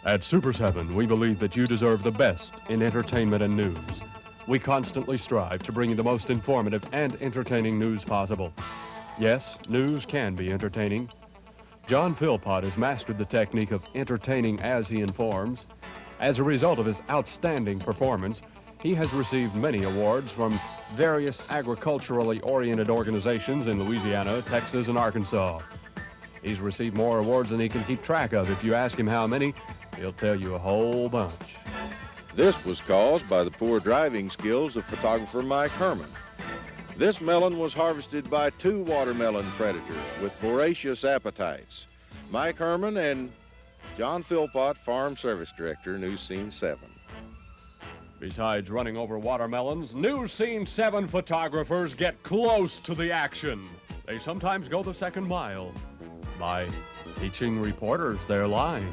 At Super 7, we believe that you deserve the best in entertainment and news. We constantly strive to bring you the most informative and entertaining news possible. Yes, news can be entertaining. John Philpott has mastered the technique of entertaining as he informs. As a result of his outstanding performance, he has received many awards from various agriculturally oriented organizations in Louisiana, Texas, and Arkansas. He's received more awards than he can keep track of. If you ask him how many, he'll tell you a whole bunch. This was caused by the poor driving skills of photographer Mike Herman. This melon was harvested by 2 watermelon predators with voracious appetites. Mike Herman and John Philpott, Farm Service Director, Newscene 7. Besides running over watermelons, Newscene 7 photographers get close to the action. They sometimes go the second mile by teaching reporters their lines.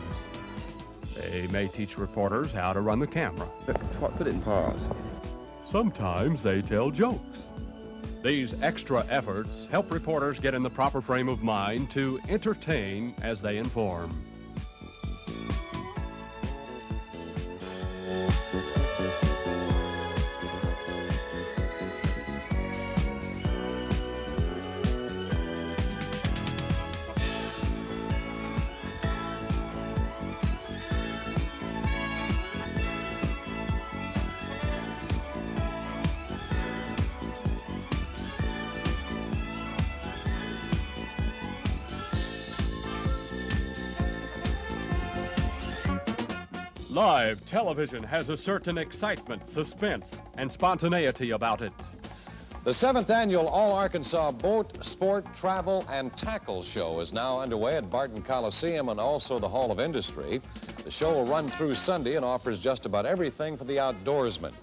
They may teach reporters how to run the camera. Put it in pause. Sometimes they tell jokes. These extra efforts help reporters get in the proper frame of mind to entertain as they inform. Live television has a certain excitement, suspense, and spontaneity about it. The 7th annual All-Arkansas Boat, Sport, Travel, and Tackle Show is now underway at Barton Coliseum and also the Hall of Industry. The show will run through Sunday and offers just about everything for the outdoorsman.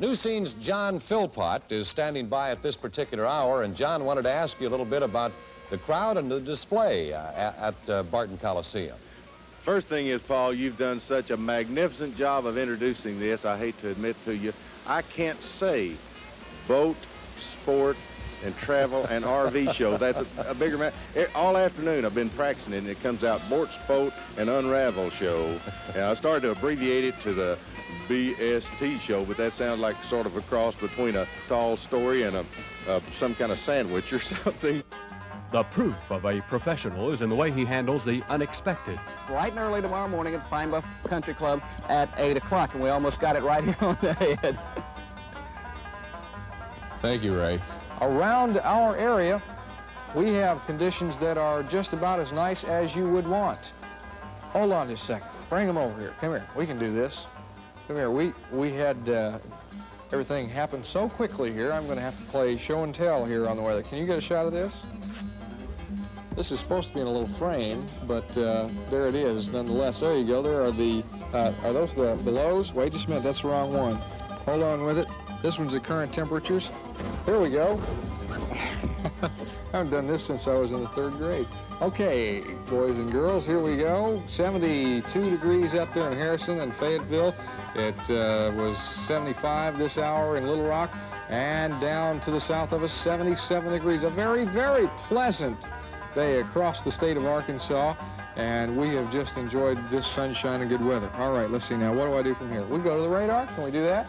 Newscene's John Philpott is standing by at this particular hour, and John wanted to ask you a little bit about the crowd and the display at Barton Coliseum. First thing is, Paul, you've done such a magnificent job of introducing this. I hate to admit to you, I can't say boat, sport, and travel and RV show. That's a bigger matter. All afternoon I've been practicing it, and it comes out Boat, Sport, and Unravel show. And I started to abbreviate it to the BST show, but that sounds like sort of a cross between a tall story and some kind of sandwich or something. The proof of a professional is in the way he handles the unexpected. Bright and early tomorrow morning at the Pine Bluff Country Club at 8 o'clock, and we almost got it right here on the head. Thank you, Ray. Around our area, we have conditions that are just about as nice as you would want. Hold on just a second. Bring them over here. Come here. We can do this. Come here. We had everything happen so quickly here. I'm going to have to play show and tell here on the weather. Can you get a shot of this? This is supposed to be in a little frame, but there it is nonetheless. There you go. There are are those the lows? Wait just a minute, that's the wrong one. Hold on with it. This one's the current temperatures. Here we go. I haven't done this since I was in the 3rd grade. Okay, boys and girls, here we go. 72 degrees up there in Harrison and Fayetteville. It was 75 this hour in Little Rock, and down to the south of us, 77 degrees. A very, very pleasant day across the state of Arkansas, and we have just enjoyed this sunshine and good weather. All right, let's see now. What do I do from here? We go to the radar. Can we do that?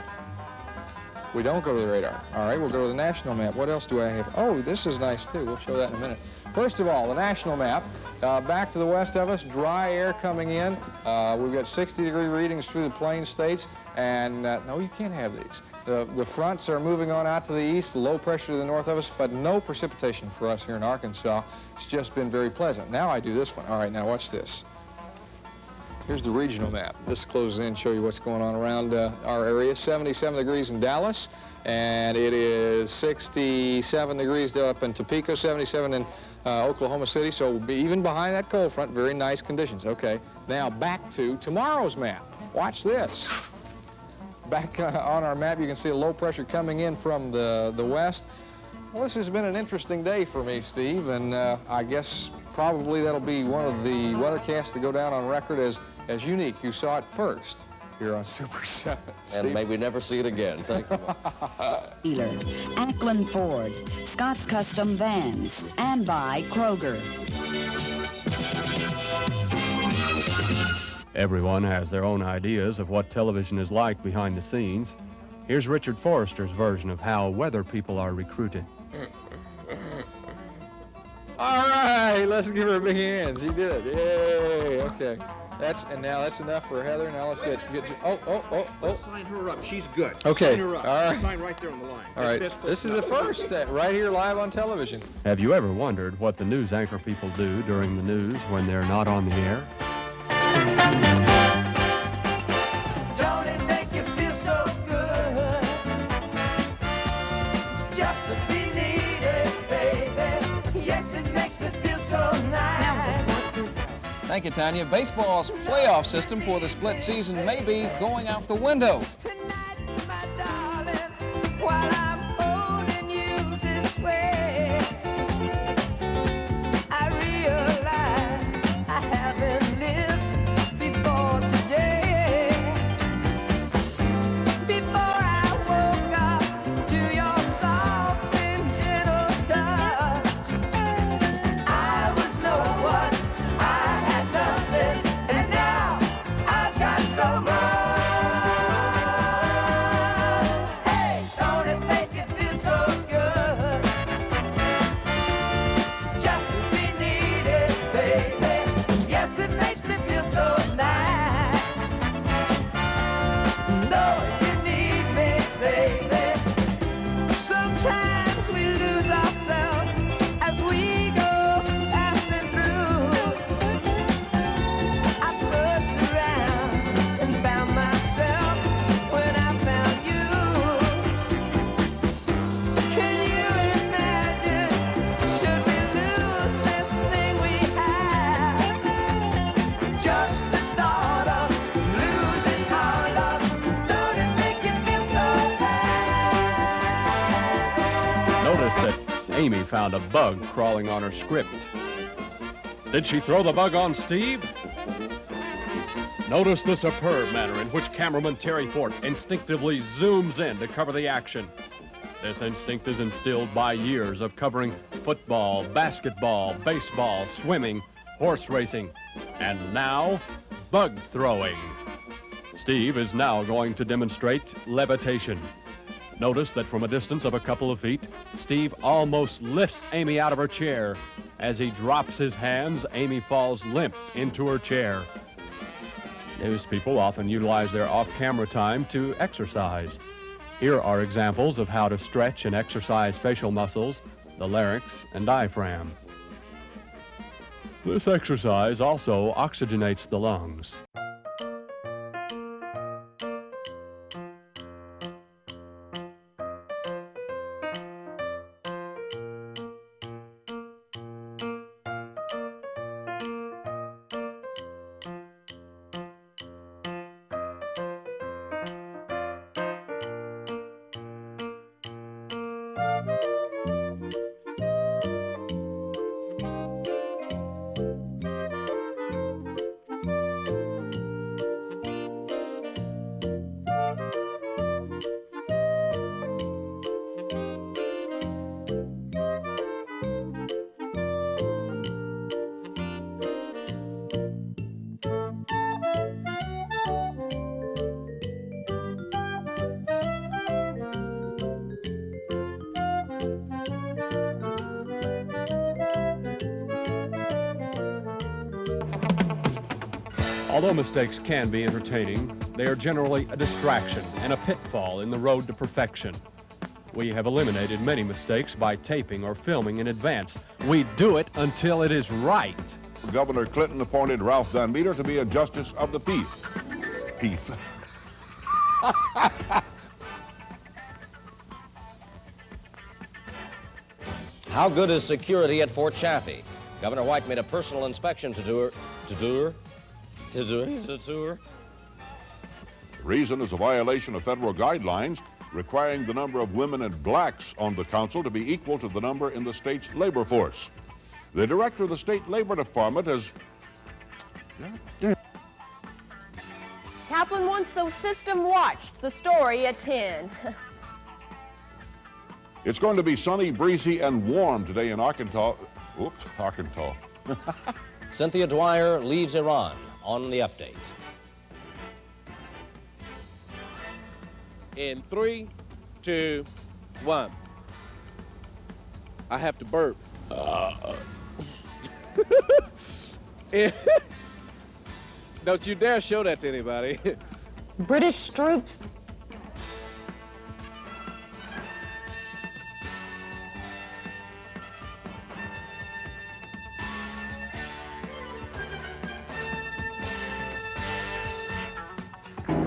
We don't go to the radar. All right, we'll go to the national map. What else do I have? Oh, this is nice, too. We'll show that in a minute. First of all, the national map. Back to the west of us, dry air coming in. We've got 60-degree readings through the plain states, and no, you can't have these. The fronts are moving on out to the east, low pressure to the north of us, but no precipitation for us here in Arkansas. It's just been very pleasant. Now I do this one. All right, now watch this. Here's the regional map. This closes in, show you what's going on around our area. 77 degrees in Dallas, and it is 67 degrees up in Topeka, 77 in Oklahoma City, so we'll be even behind that cold front. Very nice conditions. Okay, now back to tomorrow's map. Watch this. Back on our map, you can see a low pressure coming in from the west. Well, this has been an interesting day for me, Steve, and I guess probably that'll be one of the weathercasts to go down on record as unique. You saw it first here on Super 7. And may we never see it again. Thank you. Dealer, Ackland Ford, Scott's Custom Vans, and by Kroger. Everyone has their own ideas of what television is like behind the scenes. Here's Richard Forrester's version of how weather people are recruited. All right, let's give her a big hand. She did it. Yay. Okay. Now that's enough for Heather. Now let's get. Let's sign her up. She's good. Okay. Sign her up. All right. Sign right there on the line. All right. This is the first right here live on television. Have you ever wondered what the news anchor people do during the news when they're not on the air? Don't it make you feel so good just to be needed, baby? Yes, it makes me feel so nice. Thank you, Tanya. Baseball's playoff system for the split season may be going out the window. Tonight, my darling, while I'm holding you this way, I realize I haven't lived before today. Before I woke up to your soft and gentle touch, I was no one, I had nothing, and now I've got so much. Hey, don't it make you feel so good just to be needed, baby? Yes, it makes me feel so nice. Know you need me, baby. Sometimes we lose ourselves as we go passing through. I've searched around and found myself when I found you. Can you imagine, should we lose this thing we have? Just the thought of losing our love, don't it make you feel so bad? Notice that Amy found a bug crawling on her script. Did she throw the bug on Steve? Notice the superb manner in which cameraman Terry Fort instinctively zooms in to cover the action. This instinct is instilled by years of covering football, basketball, baseball, swimming, horse racing, and now bug throwing. Steve is now going to demonstrate levitation. Notice that from a distance of a couple of feet, Steve almost lifts Amy out of her chair. As he drops his hands, Amy falls limp into her chair. News people often utilize their off-camera time to exercise. Here are examples of how to stretch and exercise facial muscles, the larynx and diaphragm. This exercise also oxygenates the lungs. Although mistakes can be entertaining, they are generally a distraction and a pitfall in the road to perfection. We have eliminated many mistakes by taping or filming in advance. We do it until it is right. Governor Clinton appointed Ralph Dunmeter to be a justice of the peace. How good is security at Fort Chaffee? Governor White made a personal inspection to tour. Reason is a violation of federal guidelines requiring the number of women and blacks on the council to be equal to the number in the state's labor force. The director of the state labor department has... Kaplan wants the system watched. The story at 10. It's going to be sunny, breezy, and warm today in Arkansas. Cynthia Dwyer leaves Iran on the update. In 3, 2, 1. I have to burp. Don't you dare show that to anybody. British troops.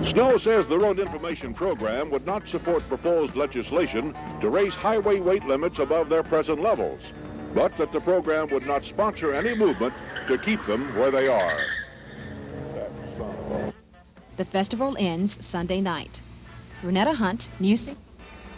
Snow says the Road Information Program would not support proposed legislation to raise highway weight limits above their present levels, but that the program would not sponsor any movement to keep them where they are. The festival ends Sunday night. Renetta Hunt, Newscene.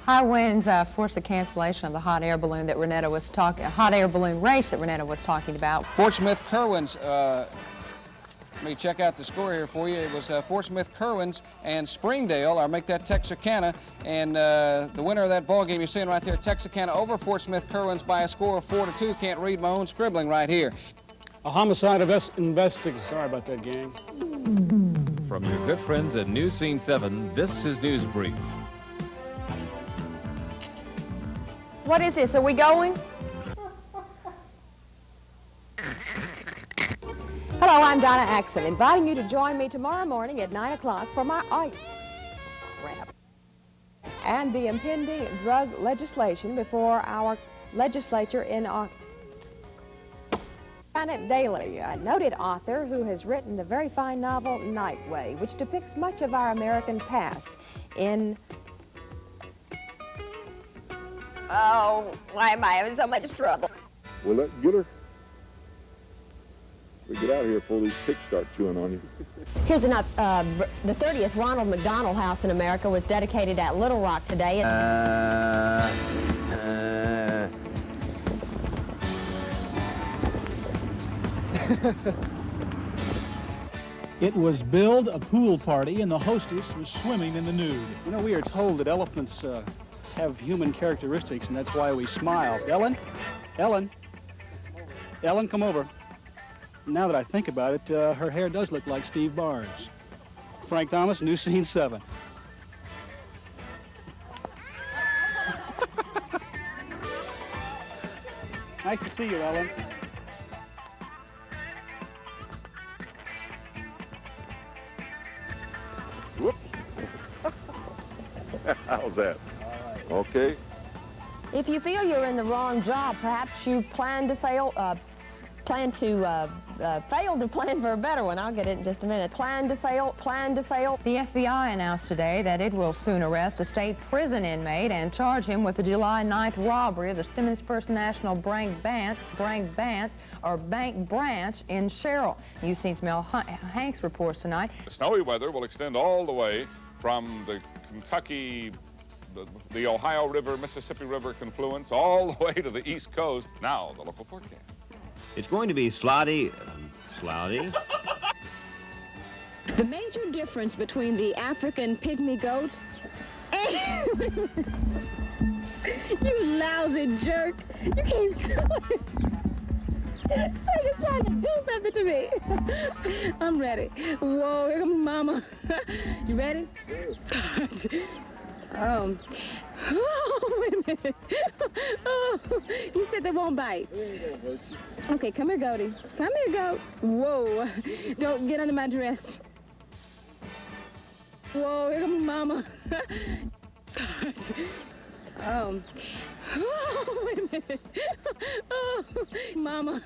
High winds forced the cancellation of the hot air balloon that Renetta was talking, hot air balloon race that Renetta was talking about. Fort Smith Kerwin's, let me check out the score here for you. It was Fort Smith Kerwin's and Springdale, or make that Texarkana, and the winner of that ball game you're seeing right there, Texarkana over Fort Smith Kerwin's by a score of 4-2. Can't read my own scribbling right here. A homicide investigation. Sorry about that, gang. From your good friends at Newscene 7, this is News Brief. What is this? Are we going? Hello, I'm Donna Axon, inviting you to join me tomorrow morning at 9 o'clock for my crap. And the impending drug legislation before our legislature in Janet Daly, a noted author who has written the very fine novel Nightway, which depicts much of our American past in... Oh, why am I having so much trouble? Well, let's get her. We get out of here before these pigs start chewing on you. Here's the 30th Ronald McDonald House in America was dedicated at Little Rock today. It was billed a pool party, and the hostess was swimming in the nude. You know, we are told that elephants have human characteristics, and that's why we smile. Ellen? Ellen? Ellen, come over. Now that I think about it, her hair does look like Steve Barnes. Frank Thomas, Newscene 7. Nice to see you, Ellen. Whoop. How's that? Okay. If you feel you're in the wrong job, perhaps you plan to fail to plan for a better one. I'll get it in just a minute. Plan to fail. The FBI announced today that it will soon arrest a state prison inmate and charge him with the July 9th robbery of the Simmons First National Bank branch in Sherrill. Newscene's Mel Hanks reports tonight. The snowy weather will extend all the way from the Kentucky, the Ohio River, Mississippi River confluence, all the way to the East Coast. Now, the local forecast. It's going to be slouty. The major difference between the African pygmy goat and... You lousy jerk. You can't stop it. You're trying to do something to me. I'm ready. Whoa, here comes Mama. You ready? Oh, wait a minute. Oh, you said they won't bite. Okay, come here, Goaty. Come here, Goat. Whoa, don't get under my dress. Whoa, here comes Mama. Oh, wait a minute. Oh, Mama.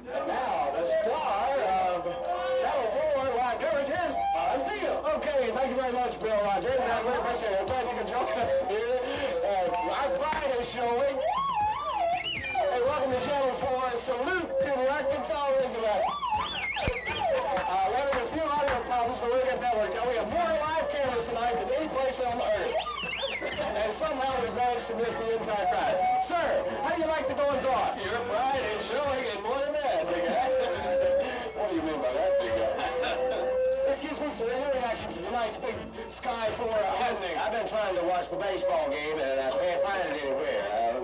Now, the star of Channel 4 Live coverage is Steele. Okay, thank you very much, Bill Rogers. I really appreciate it. I'm glad you can join us here. Our bride is showing. Hey, welcome to Channel 4. Salute to the Arkansas Razorback. We're having a few audio problems, but we'll get that worked out. We have more live cameras tonight than any place on earth. And somehow we've managed to miss the entire crowd. Sir, how do you like the goings on? Your bride is showing and more than that, big guy. What do you mean by that, big guy? Excuse me, sir, your reaction to tonight's big Sky 4 happening? I've been trying to watch the baseball game and I can't find it anywhere.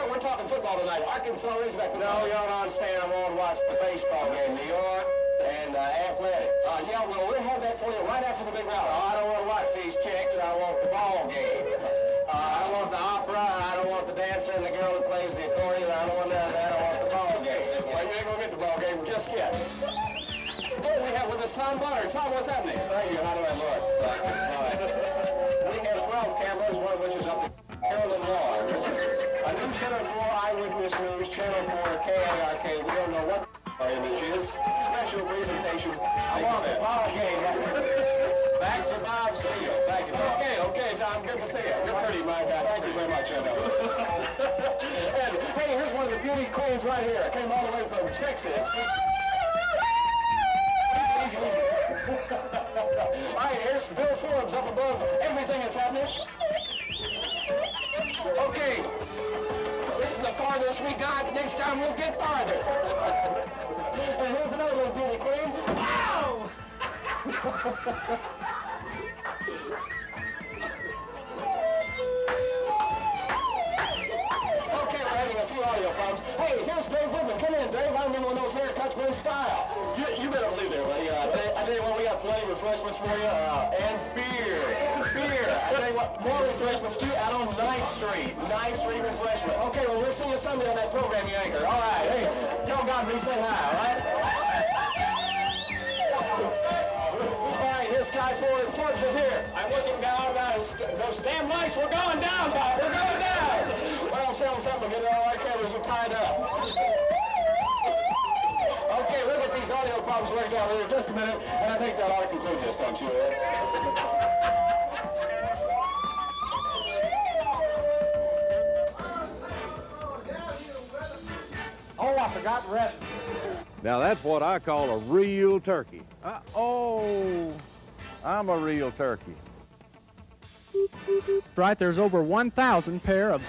We're talking football tonight. Arkansas Razorback. No, you don't understand. I want to watch the baseball game. New York and athletics. Yeah, well, we'll have that set for you right after the big round. Oh, I don't want to watch these chicks. I want the ball game. I don't want the opera. I don't want the dancer and the girl that plays the accordion. I don't want none of that. I want the ball game. Well, you ain't going to get the ball game just yet. Oh, we have with us Tom Bonner. Tom, what's happening? Thank you. How do I look? All right. We have 12 cameras, one of which is up to Carolyn Law. This is a new Center for Eyewitness News, Channel 4, KARK. We don't know what our image is. Special presentation. I want the ball game. Back to Bob Steele. Thank you. Okay, Tom. Good to see you. You're pretty, my guy. Thank you very much, I know. And, hey, here's one of the beauty queens right here. Came all the way from Texas. Easy. All right, here's Bill Forbes up above everything that's happening. Okay. This is the farthest we got. Next time we'll get farther. And here's another little beauty queen. Ow! Okay, we're having a few audio problems. Hey, here's Dave Whitman. Come in, Dave. I remember when those haircuts were in style. You better believe it, buddy. I tell you what, we got plenty of refreshments for you. And beer. I tell you what, more refreshments too out on 9th Street. 9th Street refreshment. Okay, well, we'll see you Sunday on that program, you anchor. All right, hey, tell Godby say hi, all right? All right, here's Sky Forbes. Forbes is here. I'm looking down. Those damn lights, we're going down, Bob. We're going down. Well, tell us something. Get all our cameras are tied up. Okay, we'll get these audio problems worked out here in just a minute, and I think that ought to conclude this, don't you, Ed? Oh, I forgot red. Now that's what I call a real turkey. I'm a real turkey. Right, there's over 1,000 pair of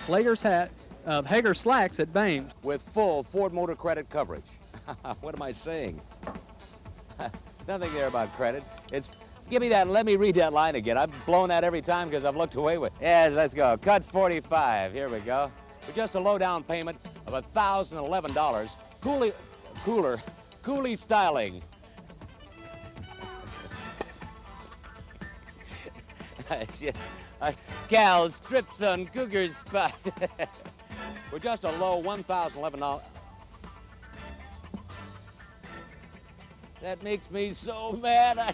Hager slacks at Bames. With full Ford Motor Credit coverage. What am I saying? There's nothing there about credit. Give me that, let me read that line again. I've blown that every time because I've looked away with. Yes, let's go. Cut 45. Here we go. For just a low down payment of $1,011, Cooley styling. Cal strips on Cougar's spot. For just a low $1,011. That makes me so mad.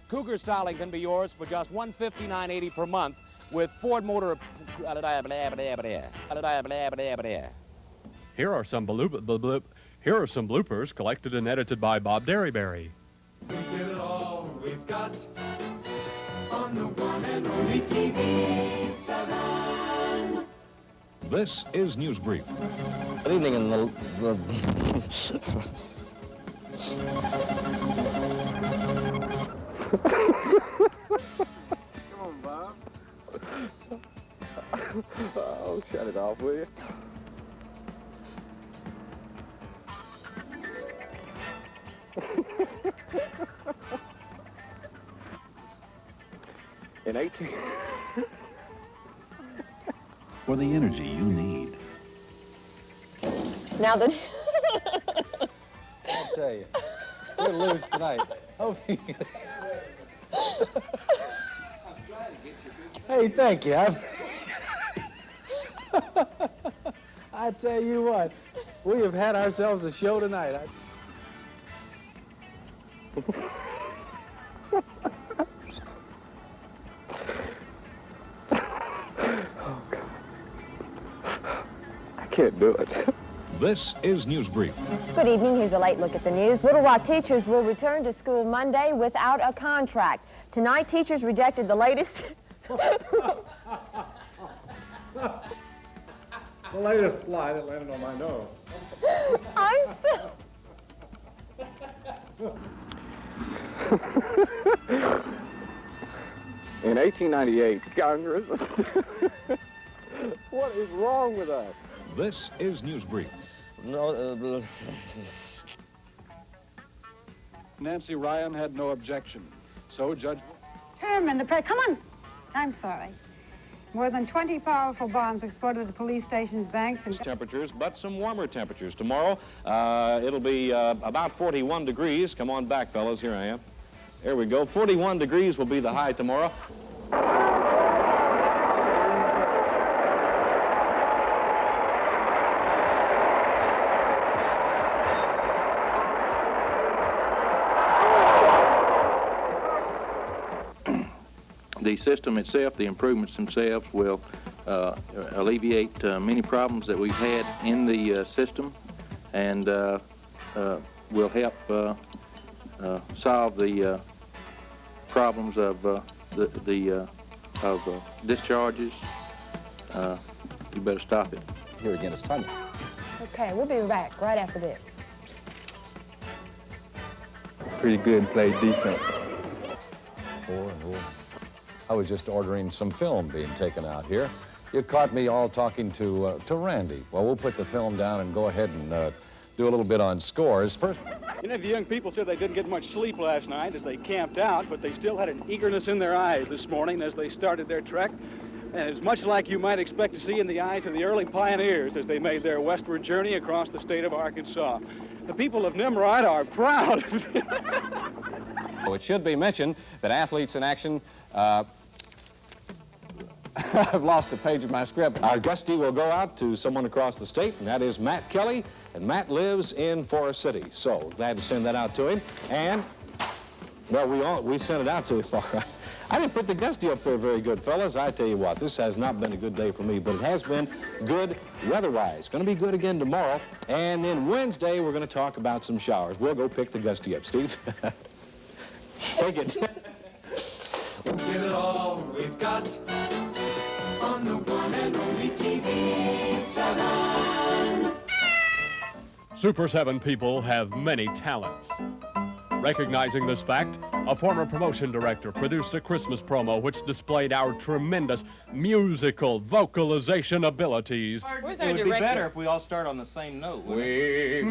Cougar styling can be yours for just $159.80 per month with Ford Motor. Here are some bloopers collected and edited by Bob Derryberry. We give it all we've got on the one and only TV 7. This is News Brief. Good evening, and Come on, Bob. Oh, shut it off, will you? In 18... For the energy you need. Now then, I'll tell you, we'll lose tonight. Hey, thank you. I tell you what, we have had ourselves a show tonight. Can't do it. This is News Brief. good evening. Here's a late look at the news. Little Rock teachers will return to school Monday without a contract. Tonight, teachers rejected the latest... The latest fly that landed on my nose. I'm so... In 1898, Congress... What is wrong with us? This is News Brief. Nancy Ryan had no objection. So Judge... Herman, the come on. I'm sorry. More than 20 powerful bombs exploded at the police stations, banks, and... Temperatures, but some warmer temperatures. Tomorrow, it'll be about 41 degrees. Come on back, fellas. Here I am. There we go. 41 degrees will be the high tomorrow. The system itself, the improvements themselves, will alleviate many problems that we've had in the system, and will help solve the problems of discharges. You better stop it. Here again, it's Tanya. Okay, we'll be back right after this. Pretty good and played defense. I was just ordering some film being taken out here. You caught me all talking to Randy. Well, we'll put the film down and go ahead and do a little bit on scores. First, You know, the young people said they didn't get much sleep last night as they camped out, but they still had an eagerness in their eyes this morning as they started their trek. And it's much like you might expect to see in the eyes of the early pioneers as they made their westward journey across the state of Arkansas. The people of Nimrod are proud. It should be mentioned that athletes in action, I've lost a page of my script. Our guestie will go out to someone across the state, and that is Matt Kelly, and Matt lives in Forest City. So glad to send that out to him. And, well, we sent it out to him. All right. I didn't put the gusty up there very good, fellas. I tell you what, this has not been a good day for me, but it has been good weather-wise. Going to be good again tomorrow. And then Wednesday, we're going to talk about some showers. We'll go pick the gusty up, Steve. Take it. Give it all we've got on the one and only TV 7. Super 7 people have many talents. Recognizing this fact, a former promotion director produced a Christmas promo which displayed our tremendous musical vocalization abilities. It would be better if we all start on the same note. We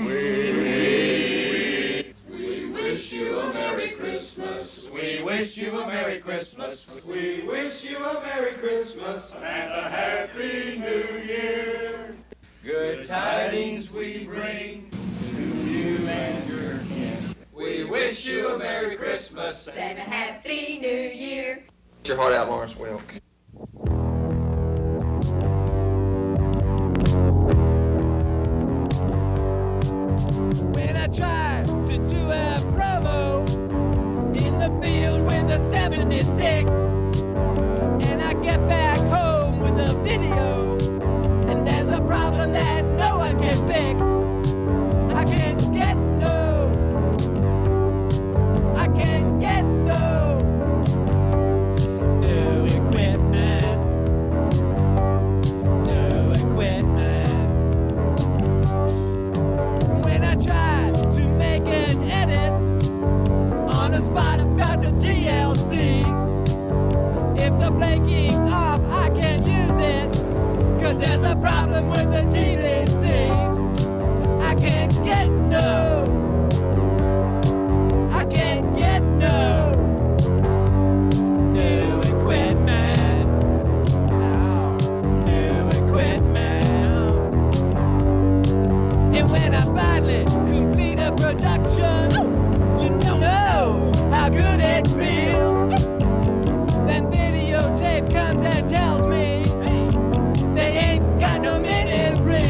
wish you a Merry Christmas. We wish you a Merry Christmas. We wish you a Merry Christmas and a Happy New Year. Good tidings we bring to you and your kin. We wish you a Merry Christmas and a Happy New Year. Get your heart out, Lawrence Welk. When I tried to do a promo in the field with a 76, and I get back home with a video, and there's a problem that no one can fix. I can't get no equipment. No equipment. When I try to make an edit on a spot about the TLC, if the blinking off, I can't use it, 'cause there's a problem with the TVC. I can't get no equipment. New equipment. And when I finally complete a production, you know how good it feels. Then videotape comes and tells me they ain't got no minute reel.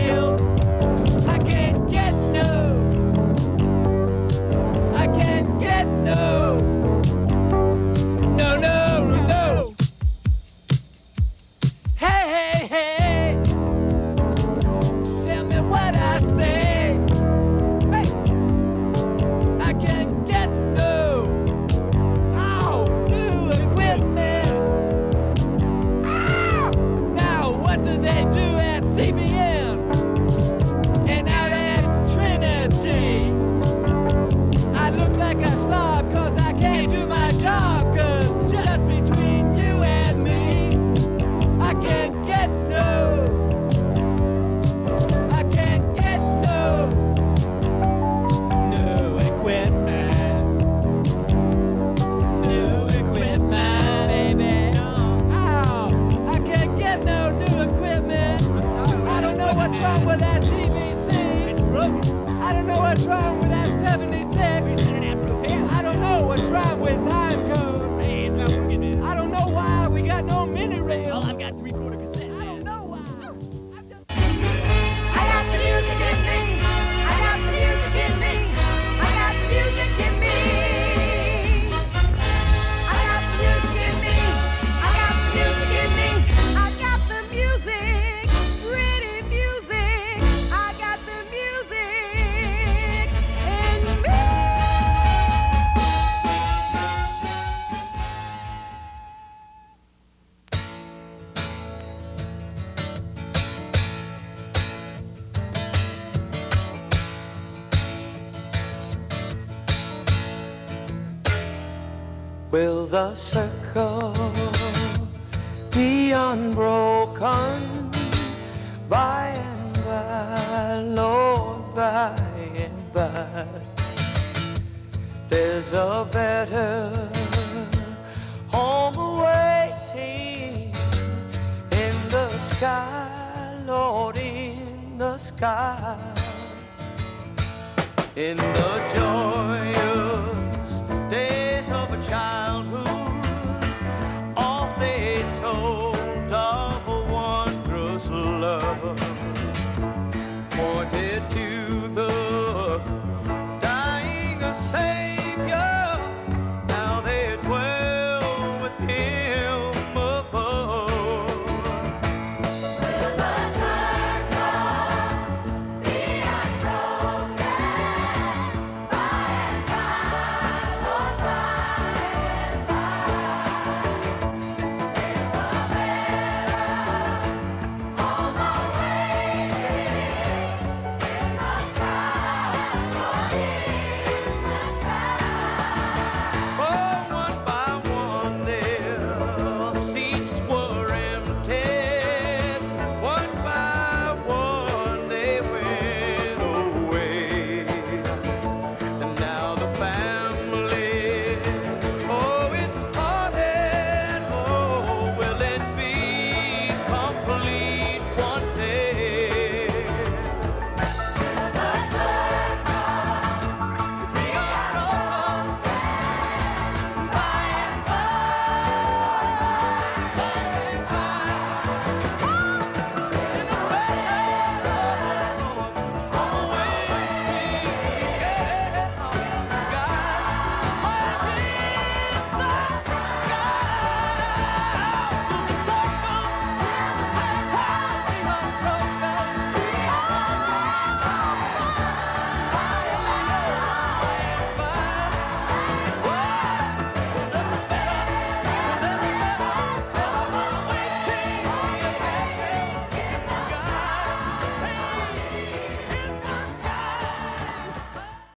will the circle be unbroken by and by, Lord, by and by. There's a better home awaiting in the sky, Lord, in the sky, in the joy